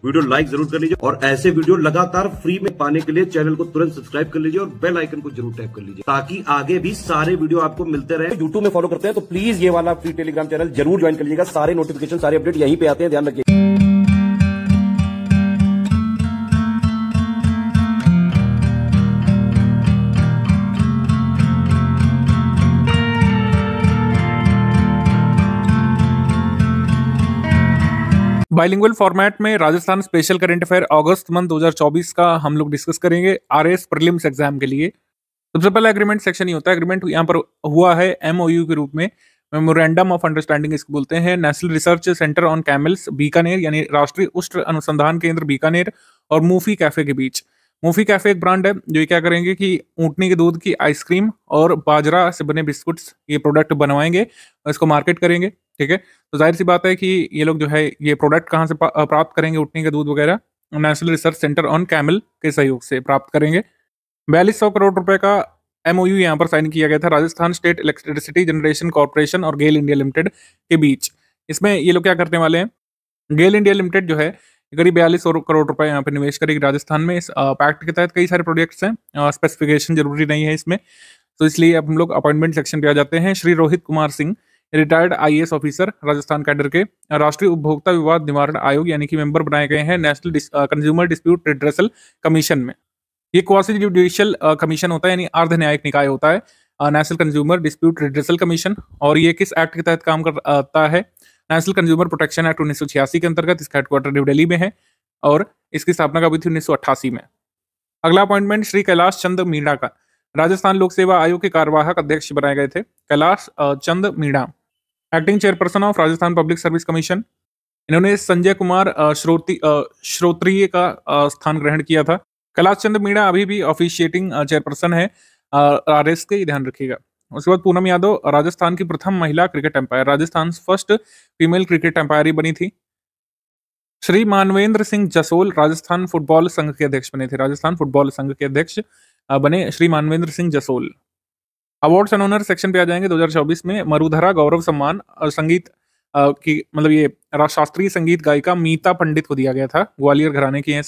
Video like जरूर कर लीजिए और ऐसे वीडियो लगातार फ्री में पाने के लिए चैनल को तुरंत सब्सक्राइब कर लीजिए और बेल आइकन को जरूर टैप कर लीजिए ताकि आगे भी सारे वीडियो आपको मिलते रहे। यूट्यूब में फॉलो करते हैं तो प्लीज ये वाला फ्री टेलीग्राम चैनल जरूर ज्वाइन कर लीजिएगा। सारे नोटिफिकेशन सारे अपडेट यहीं पे आते हैं, ध्यान रखिए। बाइलिंगुअल फॉर्मेट में राजस्थान स्पेशल करंट अफेयर अगस्त मंथ 2024 का हम लोग डिस्कस करेंगे आरएस प्रीलिम्स एग्जाम के लिए। सबसे पहला एग्रीमेंट सेक्शन ही होता है। एग्रीमेंट यहाँ पर हुआ है एमओयू के रूप में, मेमोरेंडम ऑफ अंडरस्टैंडिंग इसको बोलते हैं। National research centre on camels Bikaner यानी राष्ट्रीय उष्ण अनुसंधान केंद्र बीकानेर और मूफी कैफे के बीच। मूफी कैफे एक ब्रांड है जो ये क्या करेंगे कि ऊँटनी के दूध की आइसक्रीम और बाजरा से बने बिस्कुट्स ये प्रोडक्ट बनवाएंगे और इसको मार्केट करेंगे। ठीक है, तो जाहिर सी बात है कि ये लोग जो है ये प्रोडक्ट कहाँ से प्राप्त करेंगे, ऊँटनी का दूध वगैरह national research centre on camel के सहयोग से प्राप्त करेंगे। 4200 करोड़ रुपए का एमओयू यहाँ पर साइन किया गया था Rajasthan state electricity generation corporation और गेल इंडिया लिमिटेड के बीच। इसमें ये लोग क्या करने वाले हैं, गेल इंडिया लिमिटेड जो है करीब 4200 करोड़ रुपए यहाँ पे निवेश करेगी राजस्थान में। इस पैक्ट के तहत कई सारे प्रोजेक्ट्स हैं, स्पेसिफिकेशन जरूरी नहीं है इसमें, तो इसलिए अब हम लोग अपॉइंटमेंट सेक्शन पे आ जाते हैं। Shri Rohit Kumar Singh retired IAS officer Rajasthan cadre के राष्ट्रीय उपभोक्ता विवाद निवारण आयोग यानी कि मेंबर बनाए गए हैं national consumer dispute redressal commission में। ये क्वासी जुडिशियल कमीशन होता है यानी अर्ध न्यायिक निकाय होता है, national consumer dispute redressal commission. और ये किस एक्ट के तहत काम करता है, नेशनल कंज्यूमर प्रोटेक्शन एक्ट 1986 के अंतर्गत। इसका हेडक्वार्टर न्यू दिल्ली में है और इसकी स्थापना कब हुई थी, 1988 में। अगला अपॉइंटमेंट श्री कैलाश चंद मीणा का राजस्थान लोक सेवा आयोग के कार्यवाहक अध्यक्ष बनाए गए थे। Kailash Chand Meena acting chairperson of Rajasthan public service commission. इन्होंने संजय कुमार श्रोत्रिय का स्थान ग्रहण किया था। कैलाश चंद मीणा अभी भी ऑफिशिएटिंग चेयरपर्सन है आरएस के, ध्यान रखिएगा। उसके बाद पूनम यादव राजस्थान की प्रथम महिला cricket umpire, Rajasthan first female cricket umpire बनी थी। श्री मानवेंद्र सिंह जसोल राजस्थान फुटबॉल संघ के अध्यक्ष बने थे, राजस्थान फुटबॉल संघ के अध्यक्ष बने Shri Manvendra Singh Jasol. Awards and honour section पे आ जाएंगे। 2024 में मरुधरा गौरव सम्मान संगीत की मतलब ये शास्त्रीय संगीत गायिका मीता पंडित को दिया गया था, ग्वालियर घराने की है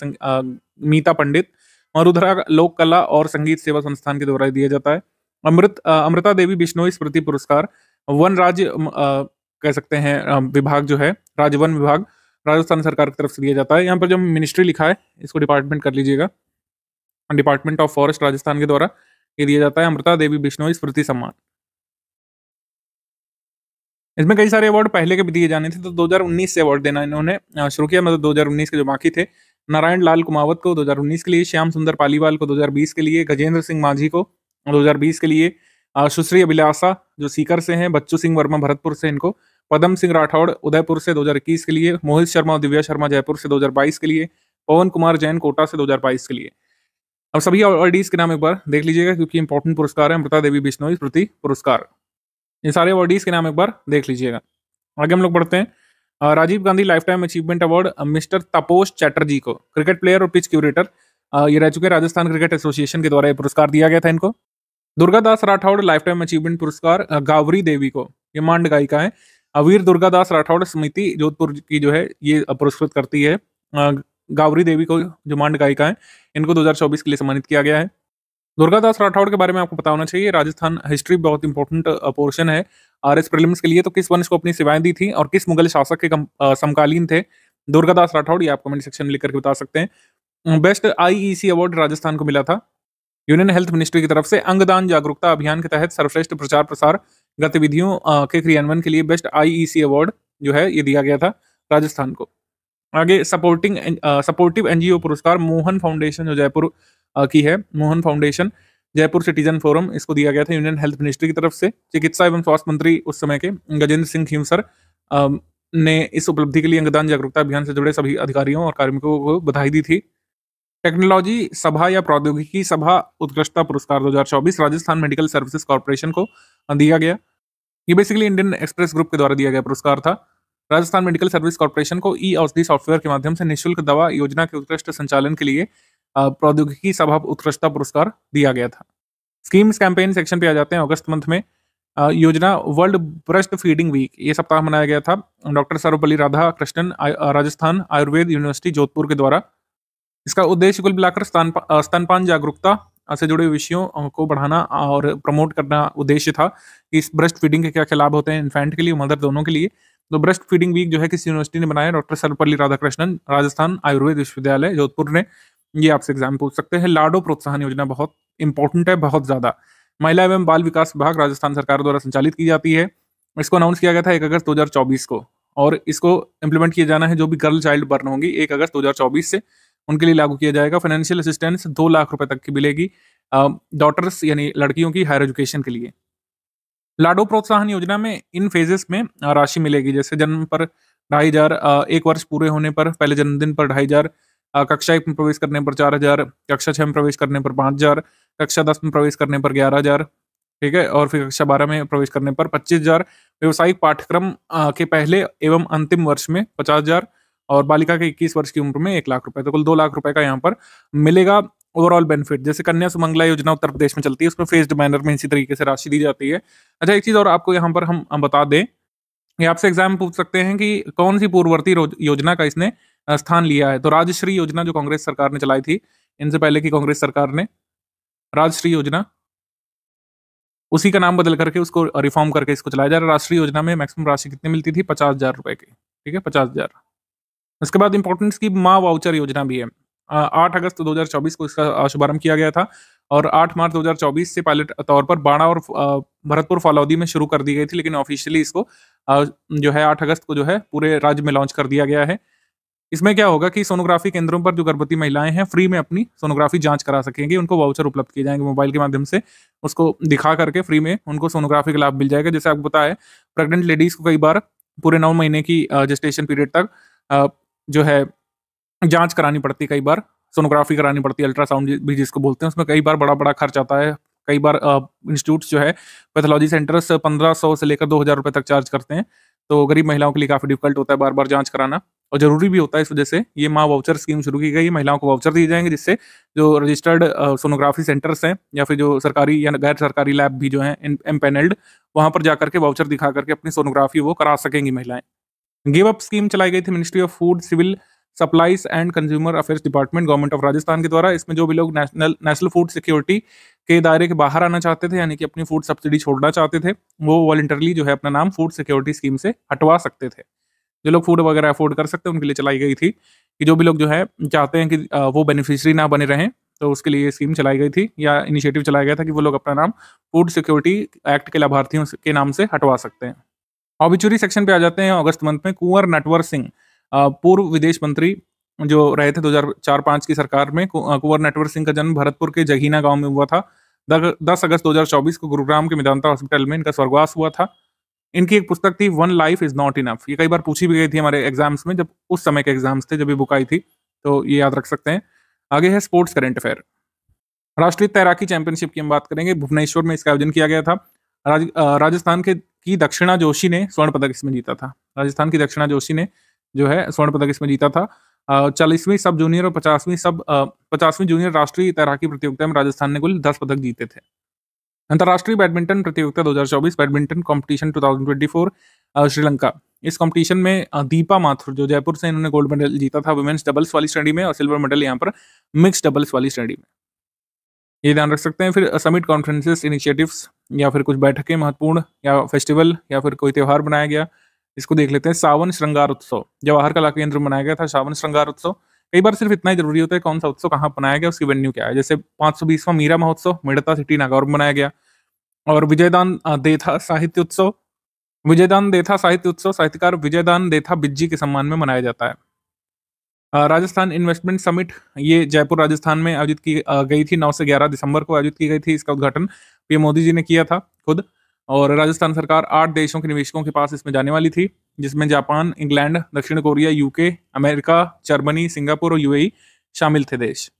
मीता पंडित। मरुधरा लोक कला और संगीत सेवा संस्थान के द्वारा दिया जाता है। अमृता देवी बिश्नोई स्मृति पुरस्कार वन राज्य कह सकते हैं विभाग जो है, राज्य वन विभाग राजस्थान सरकार की तरफ से दिया जाता है। यहाँ पर जो मिनिस्ट्री लिखा है इसको डिपार्टमेंट कर लीजिएगा, डिपार्टमेंट ऑफ फॉरेस्ट राजस्थान के द्वारा ये दिया जाता है अमृता देवी बिश्नोई स्मृति सम्मान। इसमें कई सारे अवार्ड पहले के भी दिए जाने थे, तो 2019 से अवार्ड देना इन्होंने शुरू किया। मतलब 2019 के जो बाकी थे, नारायण लाल कुमावत को 2019 के लिए, श्याम सुंदर पालीवाल को 2020 के लिए, गजेंद्र सिंह मांझी को 2020 के लिए, सुश्री अभिलाषा जो सीकर से हैं, बच्चू सिंह वर्मा भरतपुर से इनको, पदम सिंह राठौड़ उदयपुर से 2021 के लिए, मोहित शर्मा और दिव्या शर्मा जयपुर से 2022 के लिए, पवन कुमार जैन कोटा से 2022 के लिए। अब सभी अवार्डीज के नाम एक बार देख लीजिएगा क्योंकि इंपॉर्टेंट पुरस्कार है, अमृता देवी बिश्नोई स्मृति पुरस्कार। ये सारे अवार्डीज के नाम एक बार देख लीजिएगा। आगे हम लोग बढ़ते हैं। Rajiv Gandhi life time achievement award mister Taposh Chatterjee को, क्रिकेट प्लेयर और पिच क्यूरेटर ये रह चुके राजस्थान क्रिकेट एसोसिएशन के द्वारा ये पुरस्कार दिया गया था इनको। Durgadas Rathore life time achievement पुरस्कार गावरी देवी को, ये मांड गायिका है, वीर दुर्गादास राठौड़ समिति जोधपुर की जो है ये पुरस्कृत करती है। गावरी देवी को जो मांड गायिका है इनको 2024 के लिए सम्मानित किया गया है। दुर्गादास राठौड़ के बारे में आपको पता होना चाहिए, राजस्थान हिस्ट्री बहुत इंपॉर्टेंट पोर्शन है आरएस प्रीलिम्स के लिए। तो किस वंश को अपनी सेवाएं दी थी और किस मुगल शासक के समकालीन थे दुर्गादास राठौड़, ये आप कमेंट सेक्शन में लिख करके बता सकते हैं। बेस्ट आईईसी अवार्ड राजस्थान को मिला था यूनियन हेल्थ मिनिस्ट्री की तरफ से। अंगदान जागरूकता अभियान के तहत सर्वश्रेष्ठ प्रचार प्रसार गतिविधियों के क्रियान्वयन के लिए बेस्ट आईईसी अवार्ड जो है ये दिया गया था राजस्थान को। आगे सपोर्टिव एनजीओ पुरस्कार मोहन फाउंडेशन जो जयपुर की है, Mohan foundation Jaipur citizen forum, इसको दिया गया था यूनियन हेल्थ मिनिस्ट्री की तरफ से। चिकित्सा एवं स्वास्थ्य मंत्री उस समय के गजेंद्र सिंह खींवसर ने इस उपलब्धि के लिए अंगदान जागरूकता अभियान से जुड़े सभी अधिकारियों और कार्मिकों को बधाई दी थी। टेक्नोलॉजी सभा या प्रौद्योगिकी सभा उत्कृष्टता पुरस्कार 2024 राजस्थान मेडिकल सर्विसेज कॉर्पोरेशन को दिया गया। ये बेसिकली इंडियन एक्सप्रेस ग्रुप के द्वारा दिया गया पुरस्कार था। राजस्थान मेडिकल सर्विस कॉर्पोरेशन को ई औषधि सॉफ्टवेयर के माध्यम से निःशुल्क दवा योजना के उत्कृष्ट संचालन के लिए प्रौद्योगिकी सभा उत्कृष्टता पुरस्कार दिया गया था। स्कीम्स कैंपेन सेक्शन पे आ जाते हैं। अगस्त मंथ में योजना वर्ल्ड ब्रेस्ट फीडिंग वीक ये सप्ताह मनाया गया था डॉक्टर सर्वपल्ली राधाकृष्णन राजस्थान आयुर्वेद यूनिवर्सिटी जोधपुर के द्वारा। इसका उद्देश्य कुल मिलाकर स्तनपान जागरूकता से जुड़े विषयों को बढ़ाना और प्रमोट करना उद्देश्य था कि इस ब्रेस्ट फीडिंग के क्या क्या लाभ होते हैं इन्फेंट के लिए, मदर दोनों के लिए। तो ब्रेस्ट फीडिंग वीक जो है किस यूनिवर्सिटी ने बनाया, डॉक्टर सर्वपल्ली राधाकृष्णन राजस्थान आयुर्वेद विश्वविद्यालय जोधपुर ने। ये आपसे एग्जाम पूछ सकते हैं। लाडो प्रोत्साहन योजना बहुत इंपॉर्टेंट है, बहुत ज्यादा। महिला एवं बाल विकास विभाग राजस्थान सरकार द्वारा संचालित की जाती है। इसको अनाउंस किया गया था 1 अगस्त 2024 को, और इसको इम्प्लीमेंट किया जाना है जो भी गर्ल चाइल्ड बर्न होंगी 1 अगस्त 2024 से, उनके लिए लागू किया जाएगा। फाइनेंशियल असिस्टेंस 2 लाख रुपए तक की मिलेगी डॉटर्स यानी लड़कियों की हायर एजुकेशन के लिए। लाडो प्रोत्साहन योजना में इन फेजेस में राशि मिलेगी, जैसे जन्म पर 2,500, 1 वर्ष पूरे होने पर, पहले जन्मदिन पर 2,500, कक्षा 1 में प्रवेश करने पर 4,000, कक्षा 6 में प्रवेश करने पर 5,000, कक्षा 10 में प्रवेश करने पर 11,000, ठीक है, और फिर कक्षा 12 में प्रवेश करने पर 25,000, व्यवसायिक पाठ्यक्रम के पहले एवं अंतिम वर्ष में 50,000, और बालिका के 21 वर्ष की उम्र में 1 लाख रुपए। तो कुल 2 लाख रुपए का यहाँ पर मिलेगा ओवरऑल बेनिफिट। जैसे कन्या सुमंगला योजना उत्तर प्रदेश में चलती है, उसमें फेज्ड मैनर में इसी तरीके से राशि दी जाती है। अच्छा, एक चीज और आपको यहाँ पर हम बता दें, ये आपसे एग्जाम पूछ सकते हैं कि कौन सी पूर्ववर्ती योजना का इसने स्थान लिया है। तो राजश्री योजना जो कांग्रेस सरकार ने चलाई थी, इनसे पहले की कांग्रेस सरकार ने राजश्री योजना, उसी का नाम बदल करके उसको रिफॉर्म करके इसको चलाया जा रहा है। राष्ट्रीय योजना में मैक्सिमम राशि कितनी मिलती थी, 50,000 रुपए की, ठीक है, 50,000। उसके बाद इंपॉर्टेंस की माँ वाउचर योजना भी है। 8 अगस्त 2024 को इसका शुभारंभ किया गया था, और 8 मार्च 2024 से पायलट तौर पर बाणा और भरतपुर फलौदी में शुरू कर दी गई थी, लेकिन ऑफिशियली इसको जो है 8 अगस्त को जो है पूरे राज्य में लॉन्च कर दिया गया है। इसमें क्या होगा कि सोनोग्राफी केंद्रों पर जो गर्भवती महिलाएं हैं फ्री में अपनी सोनोग्राफी जांच करा सकेंगी, उनको वाउचर उपलब्ध किए जाएंगे मोबाइल के माध्यम से, उसको दिखा करके फ्री में उनको सोनोग्राफी का लाभ मिल जाएगा। जैसे आपको पता है प्रेग्नेंट लेडीज को कई बार पूरे 9 महीने की जेस्टेशन पीरियड तक जो है जांच करानी पड़ती है, कई बार सोनोग्राफी करानी पड़ती है, अल्ट्रासाउंड भी जिसको बोलते हैं, उसमें कई बार बड़ा बड़ा खर्च आता है। कई बार इंस्टीट्यूट्स जो है पैथोलॉजी सेंटर्स 1,500 से लेकर 2,000 रुपए तक चार्ज करते हैं, तो गरीब महिलाओं के लिए काफी डिफिकल्ट होता है बार बार जांच कराना, और जरूरी भी होता है। इस वजह से ये माँ वाउचर स्कीम शुरू की गई। महिलाओं को वाउचर दिए जाएंगे, जिससे जो रजिस्टर्ड सोनोग्राफी सेंटर्स हैं या फिर जो सरकारी या गैर सरकारी लैब भी जो हैं एम्पैनल्ड, वहां पर जाकर के वाउचर दिखा करके अपनी सोनोग्राफी वो करा सकेंगी महिलाएं। गिव अप स्कीम चलाई गई थी ministry of food civil supplies and consumer affairs department government of Rajasthan के द्वारा। इसमें जो भी लोग नेशनल फूड सिक्योरिटी के दायरे के बाहर आना चाहते थे, यानी कि अपनी फूड सब्सिडी छोड़ना चाहते थे, वो वॉलंटरली जो है अपना नाम फूड सिक्योरिटी स्कीम से हटवा सकते थे। जो लोग फूड वगैरह अफोर्ड कर सकते हैं उनके लिए चलाई गई थी, कि जो भी लोग जो है चाहते हैं कि वो बेनिफिशियरी ना बने रहें, तो उसके लिए ये स्कीम चलाई गई थी, या इनिशिएटिव चलाया गया था कि वो लोग अपना नाम फूड सिक्योरिटी एक्ट के लाभार्थियों के नाम से हटवा सकते हैं। ऑबिचुरी सेक्शन पे आ जाते हैं। अगस्त मंथ में कुंवर नटवर सिंह, पूर्व विदेश मंत्री जो रहे थे 2004-5 की सरकार में, कुंवर नटवर सिंह का जन्म भरतपुर के जगीना गांव में हुआ था। 10 अगस्त 2024 को गुरुग्राम के मेदांता हॉस्पिटल में इनका स्वर्गवास हुआ था। इनकी एक पुस्तक थी one life is not enough, ये कई बार पूछी भी गई थी हमारे एग्जाम्स में, जब उस समय के एग्जाम्स थे जब ये बुक आई थी, तो ये याद रख सकते हैं। आगे है स्पोर्ट्स करंट अफेयर। राष्ट्रीय तैराकी चैंपियनशिप की हम बात करेंगे। भुवनेश्वर में इसका आयोजन किया गया था। राजस्थान की दक्षिणा जोशी ने स्वर्ण पदक इसमें जीता था। राजस्थान की दक्षिणा जोशी ने जो है स्वर्ण पदक इसमें जीता था। 40वीं सब जूनियर और 50वीं जूनियर राष्ट्रीय तैराकी प्रतियोगिता में राजस्थान ने कुल 10 पदक जीते थे। अंतर्राष्ट्रीय बैडमिंटन प्रतियोगिता 2024 बैडमिंटन कंपटीशन 2024 श्रीलंका। इस कंपटीशन में दीपा माथुर जो जयपुर से, इन्होंने गोल्ड मेडल जीता था वुमेन्स डबल्स वाली श्रेणी में, और सिल्वर मेडल यहाँ पर मिक्स डबल्स वाली श्रेणी में, ये ध्यान रख सकते हैं। फिर समिट कॉन्फ्रेंसेस इनिशिएटिव्स या फिर कुछ बैठकें महत्वपूर्ण या फेस्टिवल या फिर कोई त्यौहार बनाया गया, इसको देख लेते हैं। सावन श्रृंगार उत्सव जवाहर कला केंद्र में मनाया गया था। सावन श्रृंगार उत्सव, कई बार सिर्फ इतना ही जरूरी होता है कौन सा उत्सव कहाँ बनाया गया, उसकी वेन्यू क्या है। जैसे 520वां मीरा महोत्सव मेड़ता सिटी नागौर में मनाया गया, और विजयदान देथा साहित्य उत्सव, साहित्यकार विजयदान देथा बिज्जी के सम्मान में मनाया जाता है। राजस्थान इन्वेस्टमेंट समिट, ये जयपुर राजस्थान में आयोजित की गई थी। 9 से 11 दिसंबर को आयोजित की गई थी। इसका उद्घाटन पीएम मोदी जी ने किया था खुद, और राजस्थान सरकार 8 देशों के निवेशकों के पास इसमें जाने वाली थी, जिसमें जापान, इंग्लैंड, दक्षिण Korea, UK, America, Germany, Singapore और यूएई शामिल थे देश।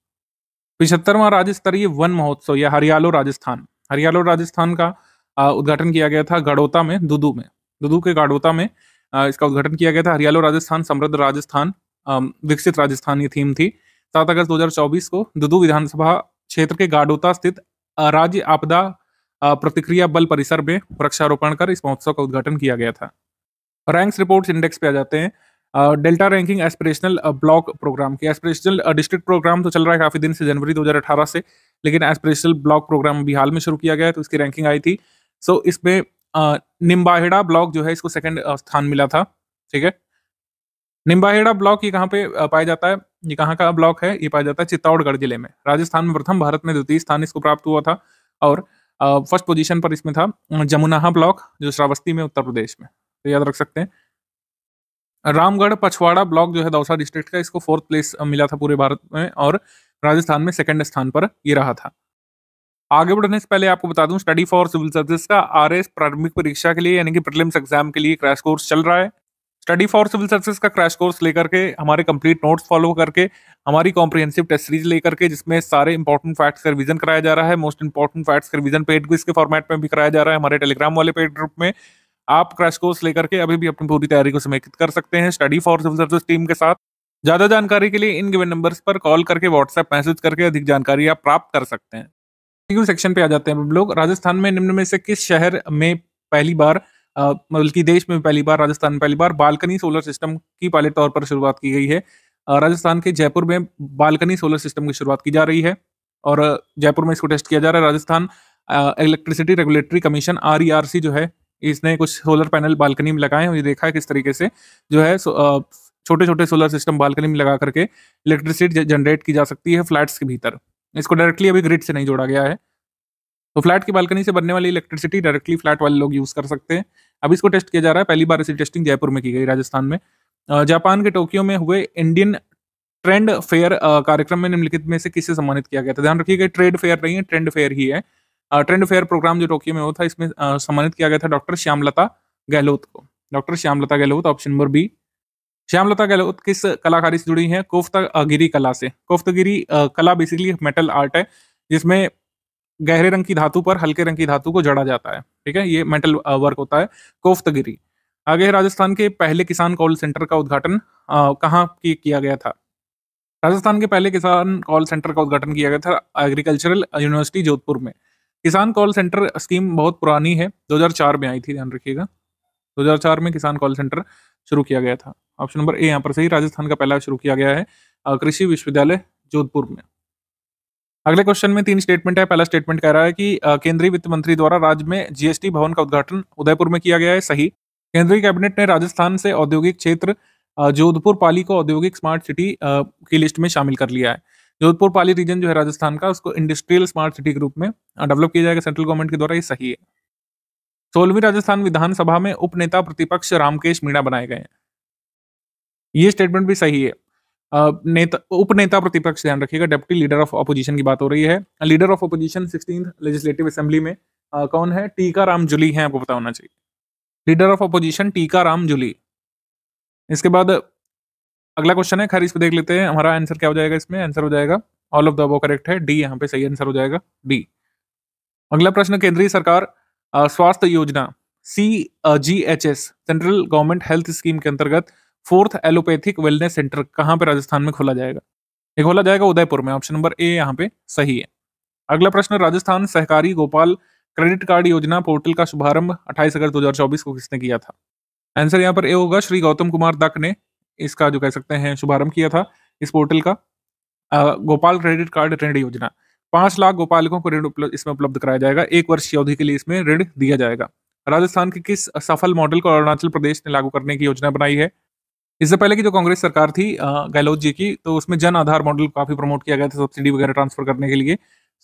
75वां राज्य स्तरीय वन महोत्सव या हरियालो राजस्थान का उद्घाटन किया गया था गड़ोता में, दुदू के गड़ोता में इसका उद्घाटन किया गया था। हरियालो राजस्थान, समृद्ध राजस्थान, विकसित राजस्थान ये थीम थी। 7 अगस्त 2024 को दुदू विधानसभा क्षेत्र के गाडोता स्थित राज्य आपदा प्रतिक्रिया बल परिसर में वृक्षारोपण कर इस महोत्सव का उद्घाटन किया गया था। रैंक्स रिपोर्ट्स इंडेक्स पे आ जाते हैं। Delta ranking aspirational block programme की, एस्पिरेशनल डिस्ट्रिक्ट प्रोग्राम तो चल रहा है काफी दिन से, जनवरी 2018 से, लेकिन एस्पिरेशनल ब्लॉक प्रोग्राम भी हाल में शुरू किया गया है, तो इसकी रैंकिंग आई थी। सो इसमें निम्बाहेड़ा ब्लॉक जो है इसको सेकंड स्थान मिला था। ठीक है, निम्बाहेड़ा ब्लॉक ये कहाँ पे पाया जाता है, ये कहाँ का ब्लॉक है, ये पाया जाता है चित्तौड़गढ़ जिले में, राजस्थान में प्रथम, भारत में द्वितीय स्थान इसको प्राप्त हुआ था। और फर्स्ट पोजीशन पर इसमें था जमुनाहा ब्लॉक जो श्रावस्ती में उत्तर प्रदेश में, तो याद रख सकते हैं। रामगढ़ पछवाड़ा ब्लॉक जो है दौसा डिस्ट्रिक्ट का, इसको 4th प्लेस मिला था पूरे भारत में, और राजस्थान में सेकंड स्थान पर ये रहा था। आगे बढ़ने से पहले आपको बता दूं, स्टडी फॉर सिविल सर्विसेज का आरएस प्रारंभिक परीक्षा के लिए यानी कि प्रीलिम्स एग्जाम के लिए क्रैश कोर्स चल रहा है। स्टडी फॉर सिविल सर्विसेज का क्रैश कोर्स लेकर के, हमारे कंप्लीट नोट्स फॉलो करके, हमारी कॉम्प्रिहेंसिव टेस्ट सीरीज लेकर के, जिसमें सारे इंपॉर्टेंट फैक्ट्स का रिवीजन कराया जा रहा है, मोस्ट इंपॉर्टेंट फैक्ट्स का रिवीजन पेड क्विज के फॉर्मेट में भी कराया जा रहा है हमारे टेलीग्राम वाले पेड ग्रुप में। आप क्रैश कोर्स लेकर के अभी भी अपनी पूरी तैयारी को समेकित कर सकते हैं study for civil services team के साथ। ज्यादा जानकारी के लिए इन गिवन नंबर्स पर कॉल करके, व्हाट्सएप मैसेज करके अधिक जानकारी आप प्राप्त कर सकते हैं। सेक्शन पे आ जाते हैं हम लोग। राजस्थान में निम्न में से किस शहर में पहली बार, बल्कि देश में पहली बार, राजस्थान में पहली बार बालकनी सोलर सिस्टम की पायलट तौर पर शुरुआत की गई है? राजस्थान के जयपुर में बालकनी सोलर सिस्टम की शुरुआत की जा रही है और जयपुर में इसको टेस्ट किया जा रहा है। Rajasthan electricity regulatory commission RERC जो है, इसने कुछ सोलर पैनल बालकनी में लगाए हैं, ये देखा है किस तरीके से जो है छोटे छोटे सोलर सिस्टम बालकनी में लगा करके इलेक्ट्रिसिटी जनरेट की जा सकती है फ्लैट्स के भीतर। इसको डायरेक्टली अभी ग्रिड से नहीं जोड़ा गया है, तो फ्लैट की बालकनी से बनने वाली इलेक्ट्रिसिटी डायरेक्टली फ्लैट वाले लोग यूज कर सकते हैं। अब इसको टेस्ट किया जा रहा है, पहली बार ऐसी टेस्टिंग जयपुर में की गई राजस्थान में। जापान के टोक्यो में हुए इंडियन ट्रेंड फेयर कार्यक्रम में निम्नलिखित में से किसे सम्मानित किया गया था? ध्यान रखिएगा, ट्रेड फेयर नहीं है, ट्रेंड फेयर ही है। ट्रेंड फेयर प्रोग्राम जो टोक्यो में हुआ था, इसमें सम्मानित किया गया था डॉक्टर श्यामलता गहलोत को। Doctor Shyamlata Gehlot, option number B. Shyamlata Gehlot किस कलाकारी से जुड़ी है? कोफ्तागिरी कला से। कोफ्तागिरी कला बेसिकली मेटल आर्ट है जिसमें गहरे रंग की धातु पर हल्के रंग की धातु को जड़ा जाता है। ठीक है, ये मेटल वर्क होता है कोफ्तागिरी। आगे, राजस्थान के पहले किसान कॉल सेंटर का उद्घाटन कहाँ किया गया था? राजस्थान के पहले किसान कॉल सेंटर का उद्घाटन किया गया था एग्रीकल्चरल यूनिवर्सिटी जोधपुर में। किसान कॉल सेंटर स्कीम बहुत पुरानी है, 2004 में आई थी, ध्यान रखिएगा। 2004 में किसान कॉल सेंटर शुरू किया गया था। ऑप्शन नंबर ए यहाँ पर सही, राजस्थान का पहला शुरू किया गया है कृषि विश्वविद्यालय जोधपुर में। अगले क्वेश्चन में 3 स्टेटमेंट है। पहला स्टेटमेंट कह रहा है कि केंद्रीय वित्त मंत्री द्वारा राज्य में GST भवन का उद्घाटन उदयपुर में किया गया है, सही। केंद्रीय कैबिनेट ने राजस्थान से औद्योगिक क्षेत्र जोधपुर पाली को औद्योगिक स्मार्ट सिटी की लिस्ट में शामिल कर लिया है। जोधपुर पाली रीजन जो है राजस्थान का, उसको इंडस्ट्रियल स्मार्ट सिटी के रूप में डेवलप किया जाएगा सेंट्रल गवर्नमेंट के द्वारा, ये सही है। 16वीं राजस्थान विधानसभा में उप नेता प्रतिपक्ष रामकेश मीणा बनाए गए हैं, ये स्टेटमेंट भी सही है। उप नेता प्रतिपक्ष, ध्यान रखिएगा, डेप्यूटी लीडर ऑफ ऑपोजिशन की बात हो रही है। Leader of opposition 16th legislative assembly में कौन है? टीका राम जूली है, आपको पता होना चाहिए। लीडर ऑफ ऑपोजिशन टीका राम जूली। इसके बाद अगला क्वेश्चन है, खैर इस पे देख लेते हैं हमारा आंसर क्या हो जाएगा। इसमें आंसर हो जाएगा all of the above correct है, डी यहाँ पे सही आंसर हो जाएगा, डी। अगला प्रश्न, केंद्रीय सरकार स्वास्थ्य योजना CGHS central government health scheme के अंतर्गत 4th एलोपैथिक वेलनेस सेंटर कहाँ पे राजस्थान में खोला जाएगा? ये खोला जाएगा उदयपुर में, ऑप्शन नंबर ए यहाँ पे सही है। अगला प्रश्न, राजस्थान सहकारी गोपाल क्रेडिट कार्ड योजना पोर्टल का शुभारंभ 28 अगस्त 2024 को किसने किया था? आंसर यहाँ पर ए होगा, श्री गौतम कुमार दत्त ने इसका जो कह सकते हैं शुभारंभ किया था इस पोर्टल का। गोपाल क्रेडिट कार्ड ऋण योजना, 5 लाख गोपालकों को ऋण इसमें उपलब्ध कराया जाएगा, 1 वर्ष की अवधि के लिए इसमें ऋण दिया जाएगा। राजस्थान के किस सफल मॉडल को अरुणाचल प्रदेश ने लागू करने की योजना बनाई है? इससे पहले की जो कांग्रेस सरकार थी गहलोत जी की, तो उसमें जन आधार मॉडल काफी प्रमोट किया गया था सब्सिडी वगैरह ट्रांसफर करने के लिए।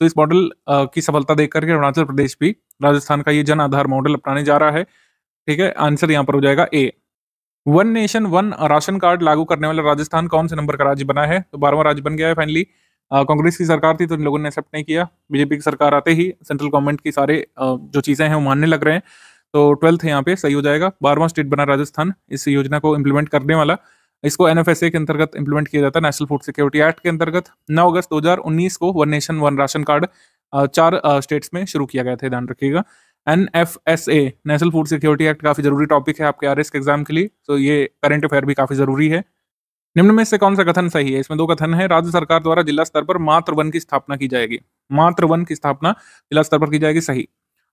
तो इस मॉडल की सफलता देख करके अरुणाचल प्रदेश भी राजस्थान का ये जन आधार मॉडल अपनाने जा रहा है। ठीक है, आंसर यहाँ पर हो जाएगा ए। 1 नेशन 1 राशन कार्ड लागू करने वाला राजस्थान कौन से नंबर का राज्य बना है? तो 12वां राज्य बन गया है फाइनली। कांग्रेस की सरकार थी तो इन लोगों ने एक्सेप्ट नहीं किया, बीजेपी की सरकार आते ही सेंट्रल गवर्नमेंट की सारे जो चीजें हैं वो मानने लग रहे हैं, तो 12th यहाँ पे सही हो जाएगा। 12वां स्टेट बना राजस्थान इस योजना को इम्प्लीमेंट करने वाला। इसको NFSA के अंतर्गत इंप्लीमेंट किया जाता है, नेशनल फूड सिक्योरिटी एक्ट के अंतर्गत। 9 अगस्त 2019 को 1 नेशन 1 राशन कार्ड 4 स्टेट्स में शुरू किया गया था, ध्यान रखिएगा। NFSA national food security act काफी जरूरी टॉपिक है आपके RS के एग्जाम के लिए, तो ये करंट अफेयर भी काफी जरूरी है। निम्न में से कौन सा कथन सही है? इसमें 2 कथन है। राज्य सरकार द्वारा जिला स्तर पर मातृ वन की स्थापना की जाएगी, मातृ वन की स्थापना जिला स्तर पर की जाएगी, सही।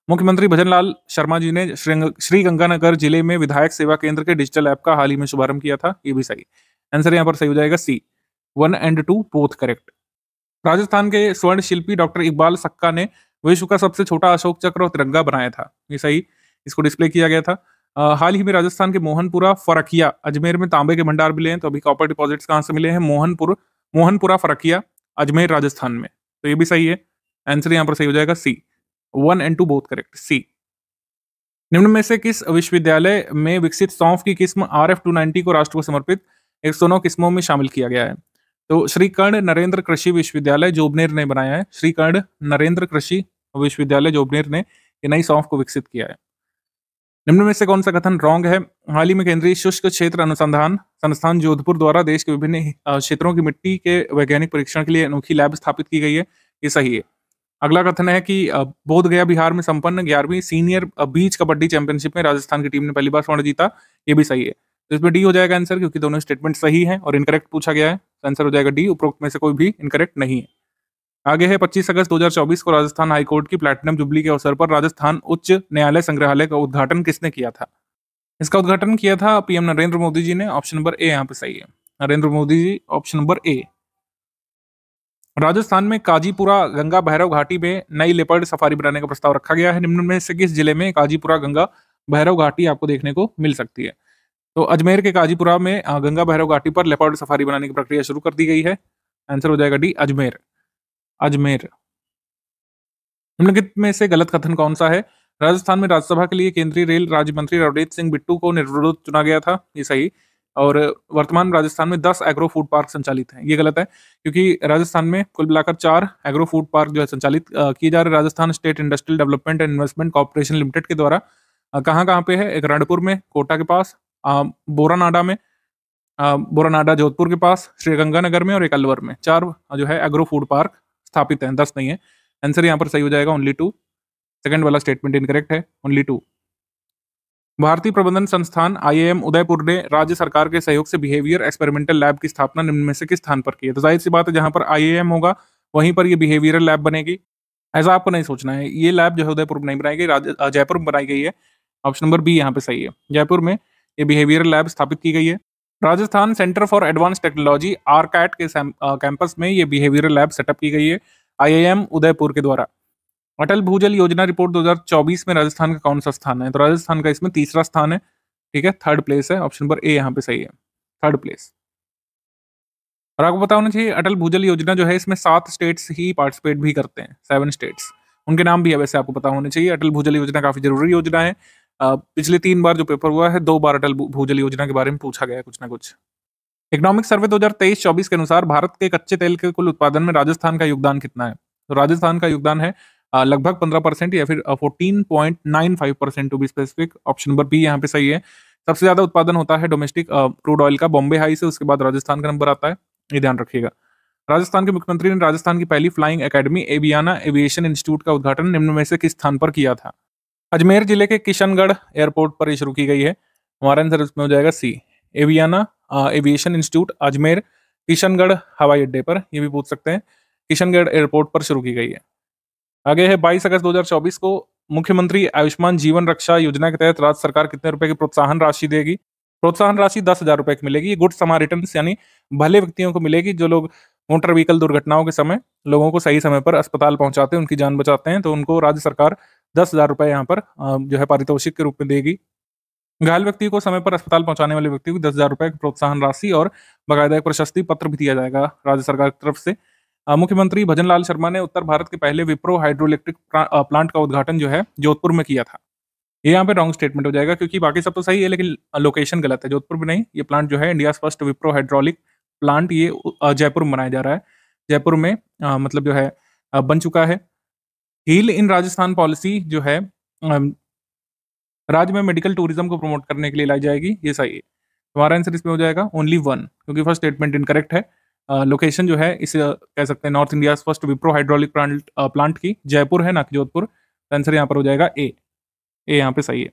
मुख्यमंत्री भजनलाल शर्मा जी ने श्रीगंगानगर जिले में विधायक सेवा केंद्र के डिजिटल ऐप का हाल ही में शुभारंभ किया था। ये भी सही। आंसर यहाँ पर सही हो जाएगा सी, 1 and 2 बोथ करेक्ट। राजस्थान के स्वर्ण शिल्पी डॉक्टर इकबाल सक्का ने विश्व का सबसे छोटा अशोक चक्र और तिरंगा बनाया था। ये सही, इसको डिस्प्ले किया गया था। हाल ही में राजस्थान के मोहनपुरा फरकिया अजमेर में तांबे के भंडार मिले हैं। तो अभी कॉपर डिपॉजिट्स कहाँ से मिले हैं? मोहनपुरा फरकिया अजमेर राजस्थान में। तो ये भी सही है। आंसर यहाँ पर सही हो जाएगा सी, 1 and 2 बोथ करेक्ट, सी। निम्न में से किस विश्वविद्यालय में विकसित सौंफ की किस्म RF-290 को राष्ट्र को समर्पित 109 किस्मों में शामिल किया गया है? तो श्री कर्ण नरेंद्र कृषि विश्वविद्यालय जोबनेर ने बनाया है। श्री कर्ण नरेंद्र कृषि विश्वविद्यालय जोबनेर ने ये नई सौंफ को विकसित किया है। निम्न में से कौन सा कथन रॉन्ग है? हाल ही में केंद्रीय शुष्क क्षेत्र अनुसंधान संस्थान जोधपुर द्वारा देश के विभिन्न क्षेत्रों की मिट्टी के वैज्ञानिक परीक्षण के लिए अनोखी लैब स्थापित की गई है। ये सही है। अगला कथन है कि बोध गया बिहार में संपन्न 11वीं सीनियर बीच कबड्डी चैंपियनशिप में राजस्थान की टीम ने पहली बार स्वर्ण जीता। ये भी सही है। तो इसमें डी हो जाएगा आंसर, क्योंकि दोनों स्टेटमेंट सही है और इनकरेक्ट पूछा गया है। आंसर हो जाएगा डी, उपरोक्त में से कोई भी इनकरेक्ट नहीं है। आगे है 25 अगस्त 2024 को राजस्थान हाईकोर्ट की प्लैटिनम जुबली के अवसर पर राजस्थान उच्च न्यायालय संग्रहालय का उद्घाटन किसने किया था? इसका उद्घाटन किया था पीएम नरेंद्र मोदी जी ने। ऑप्शन नंबर ए यहाँ पे सही है, Narendra Modi ji, option number A. Rajasthan में काजीपुरा गंगा भैरव घाटी में नई लेपर्ड सफारी बनाने का प्रस्ताव रखा गया है। निम्न में से किस जिले में काजीपुरा गंगा भैरव घाटी आपको देखने को मिल सकती है? तो अजमेर के काजीपुरा में गंगा भैरव घाटी पर लेपर्ड सफारी बनाने की प्रक्रिया शुरू कर दी गई है। आंसर हो जाएगा डी, अजमेर। अजमेर। निम्नलिखित में से गलत कथन कौन सा है? राजस्थान में राज्यसभा के लिए केंद्रीय रेल राज्य मंत्री रणजीत सिंह बिट्टू को निर्विरोध चुना गया था। ये सही। और वर्तमान राजस्थान में 10 एग्रो फूड पार्क संचालित हैं। ये गलत है, क्योंकि राजस्थान में कुल मिलाकर 4 एग्रो फूड पार्क जो है संचालित किए जा रहे Rajasthan state industrial development and investment corporation limited के द्वारा। कहाँ पे है? एक रणपुर में कोटा के पास, बोरानाडा में, बोरानाडा जोधपुर के पास, श्रीगंगानगर में और एक अलवर में। 4 जो है एग्रो फूड पार्क स्थापित हैं, 10 नहीं है। आंसर यहाँ पर सही हो जाएगा ओनली 2। सेकंड वाला स्टेटमेंट इनकरेक्ट है, ओनली 2। भारतीय प्रबंधन संस्थान IIM उदयपुर ने राज्य सरकार के सहयोग से बिहेवियर एक्सपेरिमेंटल लैब की स्थापना निम्न में से किस स्थान पर की है? तो जाहिर सी बात है, जहां पर IIM होगा वहीं पर ये बिहेवियरल लैब बनेगी। ऐसा आपको नहीं सोचना है। ये लैब जो है उदयपुर में नहीं बनाई गई, जयपुर में बनाई गई है। ऑप्शन नंबर बी यहाँ पे सही है, जयपुर में ये बिहेवियरल लैब स्थापित की गई है। Rajasthan centre for advance technology RCAT के कैंपस में ये बिहेवियरल लैब सेटअप की गई है IIM उदयपुर के द्वारा। अटल भूजल योजना रिपोर्ट 2024 में राजस्थान का कौन सा स्थान है? तो राजस्थान का इसमें तीसरा स्थान है। ठीक है, 3rd प्लेस है। ऑप्शन नंबर ए यहाँ पे सही है, 3rd प्लेस। और आपको पता होना चाहिए अटल भूजल योजना जो है इसमें 7 स्टेट्स ही पार्टिसिपेट भी करते हैं, 7 स्टेट्स। उनके नाम भी है, वैसे आपको पता होने चाहिए। अटल भूजल योजना काफी जरूरी योजना है। पिछले 3 बार जो पेपर हुआ है, 2 बार अटल भूजल योजना के बारे में पूछा गया है कुछ ना कुछ। इकोनॉमिक सर्वे 2023-24 के अनुसार भारत के कच्चे तेल के कुल उत्पादन में राजस्थान का योगदान कितना है? तो राजस्थान का योगदान है लगभग 15% या फिर 14.95% to be specific. Option number B यहाँ पे सही है। सबसे ज्यादा उत्पादन होता है डोमेस्टिक क्रूड ऑयल का बॉम्बे हाई से, उसके बाद राजस्थान का नंबर आता है, ये ध्यान रखिएगा। राजस्थान के मुख्यमंत्री ने राजस्थान की पहली फ्लाइंग एकेडमी एवियाना एविएशन इंस्टीट्यूट का उद्घाटन निम्न में से किस स्थान पर किया था? अजमेर जिले के किशनगढ़ एयरपोर्ट पर ये शुरू की गई है। हमारा आंसर इसमें हो जाएगा सी, एवियाना एविएशन इंस्टीट्यूट अजमेर किशनगढ़ हवाई अड्डे पर, ये भी पूछ सकते हैं, किशनगढ़ एयरपोर्ट पर शुरू की गई है। आगे है 22 अगस्त 2024 को मुख्यमंत्री आयुष्मान जीवन रक्षा योजना के तहत राज्य सरकार कितने रुपए की प्रोत्साहन राशि देगी? प्रोत्साहन राशि 10,000 रुपए की मिलेगी। गुड समारिटन्स यानी भले व्यक्तियों को मिलेगी, जो लोग मोटर व्हीकल दुर्घटनाओं के समय लोगों को सही समय पर अस्पताल पहुंचाते हैं, उनकी जान बचाते हैं, तो उनको राज्य सरकार 10,000 रुपए यहाँ पर जो है पारितोषिक के रूप में देगी। घायल व्यक्ति को समय पर अस्पताल पहुंचाने वाले व्यक्ति को 10,000 रुपए की प्रोत्साहन राशि और बाकायदा एक प्रशस्ति पत्र भी दिया जाएगा राज्य सरकार की तरफ से। मुख्यमंत्री भजनलाल शर्मा ने उत्तर भारत के पहले विप्रो हाइड्रो इलेक्ट्रिक प्लांट का उद्घाटन जो है जोधपुर में किया था। ये यहाँ पे रॉन्ग स्टेटमेंट हो जाएगा, क्योंकि बाकी सब तो सही है लेकिन लोकेशन गलत है। जोधपुर में नहीं, ये प्लांट जो है India first Wipro hydraulic plant, ये जयपुर में बनाया जा रहा है। जयपुर में मतलब जो है बन चुका है। हील इन राजस्थान पॉलिसी जो है राज्य में मेडिकल टूरिज्म को प्रमोट करने के लिए लाई जाएगी, ये सही है। हमारा आंसर इसमें हो जाएगा ओनली 1, क्योंकि फर्स्ट स्टेटमेंट इनकरेक्ट है। लोकेशन जो है इसे कह सकते हैं north India first Wipro hydraulic plant की जयपुर है, ना कि जोधपुर। आंसर यहाँ पर हो जाएगा ए, यहाँ पे सही है।